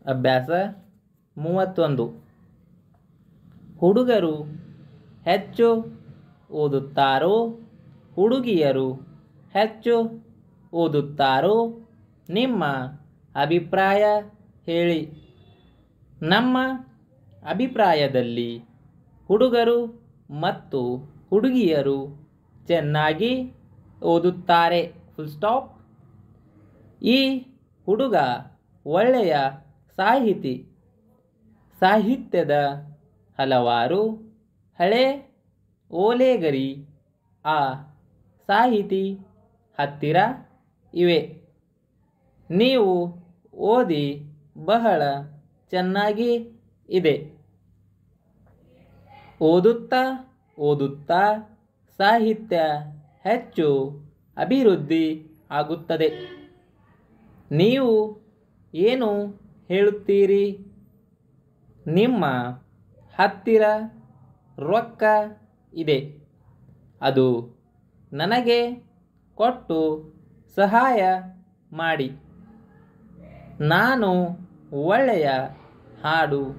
ಅಭ್ಯಾಸ 31. ಹುಡುಗರು ಹೆಚ್ಚು ಓದುತ್ತಾರೋ ಹುಡುಗಿಯರು ಹೆಚ್ಚು ಓದುತ್ತಾರೋ? ನಿಮ್ಮ ಅಭಿಪ್ರಾಯ ಹೇಳಿ. ನಮ್ಮ ಅಭಿಪ್ರಾಯದಲ್ಲಿ ಹುಡುಗರು ಮತ್ತು ಹುಡುಗಿಯರು ಚೆನ್ನಾಗಿ ಓದುತ್ತಾರೆ. Full stop. ಈ ಹುಡುಗ ಒಳ್ಳೆಯ ಸಾಹಿತಿ. ಸಾಹಿತ್ಯದ ಹಲವಾರು ಹಳೆ ಓಲೆಗರಿ ಆ ಸಾಹಿತಿ ಹತ್ತಿರ ಇವೆ. ನೀವು ಓದಿ ಬಹಳ ಚೆನ್ನಾಗಿ ಇದೆ. ಓದುತ್ತಾ ಓದುತ್ತಾ ಸಾಹಿತ್ಯ ಹೆಚ್ಚು ಅಭಿವೃದ್ಧಿ ಆಗುತ್ತದೆ. ನೀವು ಏನು ಹೇಳುತ್ತೀರಿ? ನಿಮ್ಮ ಹತ್ತಿರ ರೊಕ್ಕ ಇದೆ. ಅದು ನನಗೆ ಕೊಟ್ಟು ಸಹಾಯ ಮಾಡಿ. ನಾನು ಒಳ್ಳೆಯ ಹಾಡು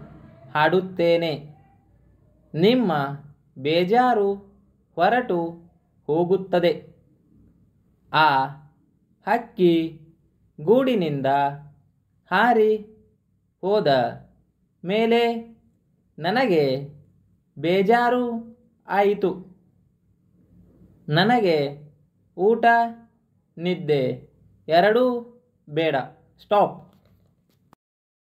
ಹಾಡುತ್ತೇನೆ. ನಿಮ್ಮ ಬೇಜಾರು ಹೊರಟು ಹೋಗುತ್ತದೆ. ಆ ಹಕ್ಕಿ ಗೂಡಿನಿಂದ ಹಾರಿ ಹೋದ ಮೇಲೆ ನನಗೆ ಬೇಜಾರು ಆಯಿತು. ನನಗೆ ಊಟ ನಿದ್ದೆ ಎರಡೂ ಬೇಡ. ಸ್ಟಾಪ್.